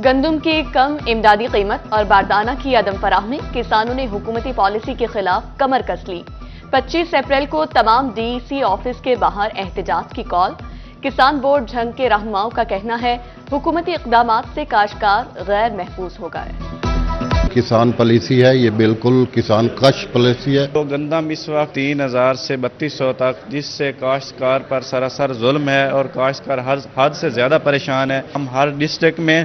گندم کی کم امدادی قیمت اور باردانہ کی عدم فراہمی، کسانوں نے حکومتی پالیسی کے خلاف کمر کس لی۔ 25 اپریل کو تمام ڈی سی آفس کے باہر احتجاج کی کال۔ کسان بورڈ جھنگ کے رہنماؤں کا کہنا ہے حکومتی اقدامات سے کاشتکار غیر محفوظ ہو گئے۔ کسان پالیسی ہے، یہ بالکل کسان کش پالیسی ہے۔ تو گندم اس وقت 3000 سے 3200 تک، جس سے کاشتکار پر سراسر ظلم ہے اور کاشتکار حد سے زیادہ پریشان ہے۔ ہم ہر ڈسٹرکٹ میں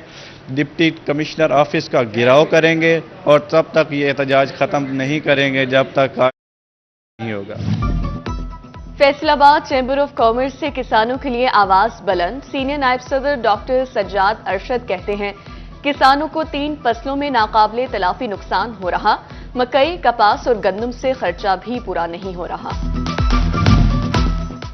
ڈپٹی کمشنر آفس کا گھیراؤ کریں گے اور تب تک یہ احتجاج ختم نہیں کریں گے جب تک نہیں ہوگا۔ فیصل آباد چیمبر آف کامرس سے کسانوں کے لیے آواز بلند۔ سینئر نائب صدر ڈاکٹر سجاد ارشد کہتے ہیں کسانوں کو 3 فصلوں میں ناقابل تلافی نقصان ہو رہا، مکئی، کپاس اور گندم سے خرچہ بھی پورا نہیں ہو رہا۔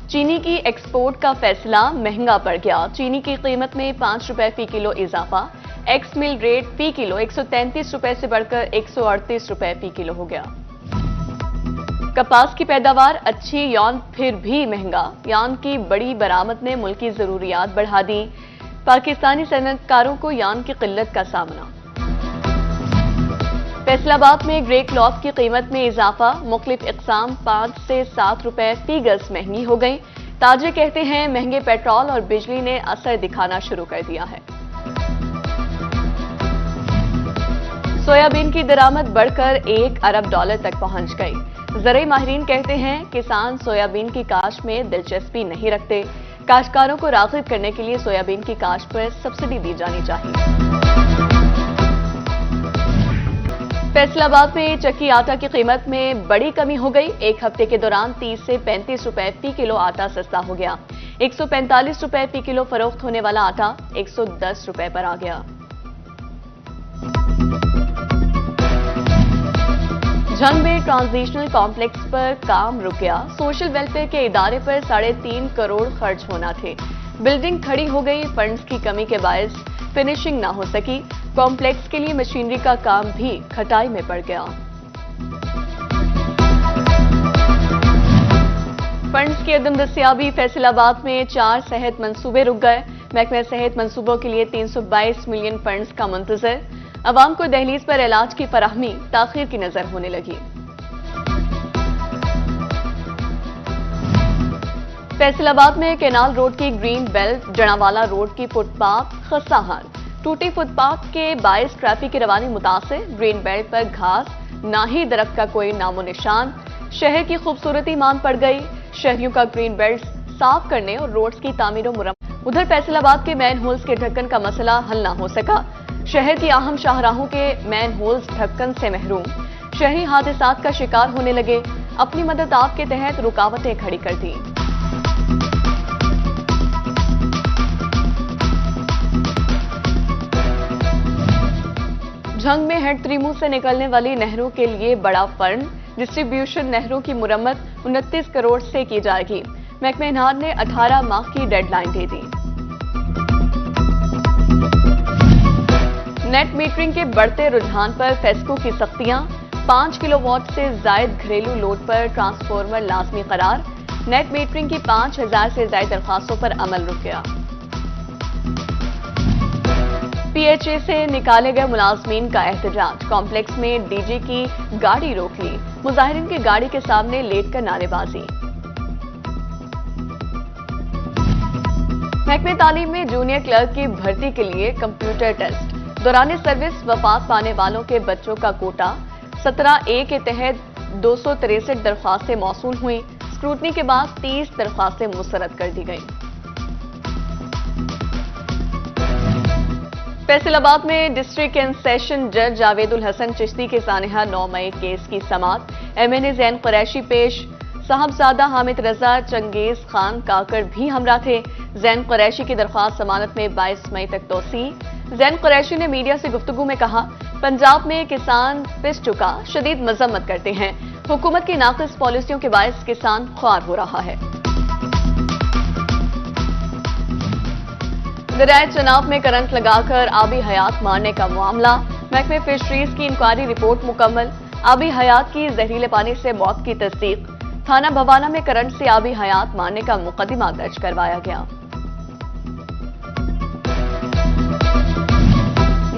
چینی کی ایکسپورٹ کا فیصلہ، مہنگا پڑ گیا۔ چینی کی قیمت میں 5 روپے فی کلو اضافہ، ایکس مل ریٹ فی کلو 133 روپے سے بڑھ کر 138 روپے فی کلو ہو گیا۔ کپاس کی پیداوار اچھی، یون پھر بھی مہنگا۔ یون کی بڑی برآمد نے ملکی ضروریات بڑھا دی، پاکستانی صنعت کاروں کو یون کی قلت کا سامنا۔ فیصل آباد میں گرے کلاتھ کی قیمت میں اضافہ، مختلف اقسام 5 سے 7 روپے فی گز مہنگی ہو گئی۔ تاجر کہتے ہیں مہنگے پیٹرول اور بجلی نے اثر دکھانا شروع کر دیا ہے۔ سویابین کی درآمد بڑھ کر $1 ارب تک پہنچ گئی۔ زرعی ماہرین کہتے ہیں کسان سویابین کی کاشت میں دلچسپی نہیں رکھتے۔ کاشتکاروں کو راغب کرنے کے لیے سویابین کی کاشت پر سبسڈی دی جانی چاہیے۔ فیصل آباد میں چکی آٹا کی قیمت میں بڑی کمی ہو گئی۔ ایک ہفتے کے دوران 30 سے 35 روپے فی کلو آٹا سستا ہو گیا۔ 145 روپے فی کلو فروخت ہونے والا آٹا 110 روپے پر آ گیا۔ جھنگ میں ٹرانزیشنل کمپلیکس پر کام رک گیا۔ سوشل ویلفیئر کے ادارے پر 3.5 کروڑ خرچ ہونا تھے۔ بلڈنگ کھڑی ہو گئی، فنڈز کی کمی کے باعث فنشنگ نہ ہو سکی۔ کمپلیکس کے لیے مشینری کا کام بھی کھٹائی میں پڑ گیا۔ فنڈز کی عدم دستیابی، فیصل آباد میں 4 صحت منصوبے رک گئے۔ محکمہ صحت منصوبوں کے لیے 322 ملین فنڈز کا منتظر۔ عوام کو دہلیز پر علاج کی فراہمی تاخیر کی نظر ہونے لگی۔ فیصل آباد میں کینال روڈ کی گرین بیلٹ، جڑاوالا روڈ کی فٹ پاتھ خستہ حال۔ ٹوٹی فٹ پاتھ کے باعث ٹریفک کی روانی متاثر۔ گرین بیلٹ پر گھاس، نہ ہی درخت کا کوئی نام و نشان۔ شہر کی خوبصورتی مان پڑ گئی۔ شہریوں کا گرین بیلٹ صاف کرنے اور روڈز کی تعمیر و مرمت۔ ادھر فیصل آباد کے مین ہولز کے ڈھکن کا مسئلہ حل نہ ہو سکا۔ شہر کی اہم شاہراہوں کے مین ہولز ڈھکن سے محروم۔ شہری حادثات کا شکار ہونے لگے۔ اپنی مدد آپ کے تحت رکاوٹیں کھڑی کر دیں۔ جھنگ میں ہیڈ تریمو سے نکلنے والی نہروں کے لیے بڑا فنڈ۔ ڈسٹریبیوشن نہروں کی مرمت 29 کروڑ سے کی جائے گی۔ محکمہ انہار نے 18 ماہ کی ڈیڈ لائن دے دی۔ نیٹ میٹرنگ کے بڑھتے رجحان پر فیسکو کی سختیاں۔ 5 کلو واٹ سے زائد گھریلو لوڈ پر ٹرانسفارمر لازمی قرار۔ نیٹ میٹرنگ کی 5000 سے زائد درخواستوں پر عمل رک گیا۔ پی ایچ اے سے نکالے گئے ملازمین کا احتجاج۔ کمپلیکس میں ڈی جے کی گاڑی روک لی۔ مظاہرین کی گاڑی کے سامنے لیٹ کر نعرے بازی۔ محکمہ تعلیم میں جونیئر کلرک کی بھرتی کے لیے کمپیوٹر ٹیسٹ۔ دوران سروس وفات پانے والوں کے بچوں کا کوٹا۔ 17A کے تحت 263 درخواستیں موصول ہوئیں۔ اسکروٹنی کے بعد 30 درخواستیں مسترد کر دی گئیں۔ فیصل آباد میں ڈسٹرکٹ اینڈ سیشن جج جاوید الحسن چشتی کے سانحہ 9 مئی کیس کی سماعت۔ ایم این اے زین قریشی پیش، صاحبزادہ حامد رضا، چنگیز خان کاکڑ بھی ہمراہ تھے۔ زین قریشی کی درخواست ضمانت میں 22 مئی تک توسیع۔ زین قریشی نے میڈیا سے گفتگو میں کہا پنجاب میں کسان پس چکا، شدید مذمت کرتے ہیں۔ حکومت کی ناقص پالیسیوں کے باعث کسان خوار ہو رہا ہے۔ دریائے چناب میں کرنٹ لگا کر آبی حیات مارنے کا معاملہ۔ محکمہ فشریز کی انکوائری رپورٹ مکمل۔ آبی حیات کی زہریلے پانی سے موت کی تصدیق۔ تھانہ بھوانہ میں کرنٹ سے آبی حیات مارنے کا مقدمہ درج کروایا گیا۔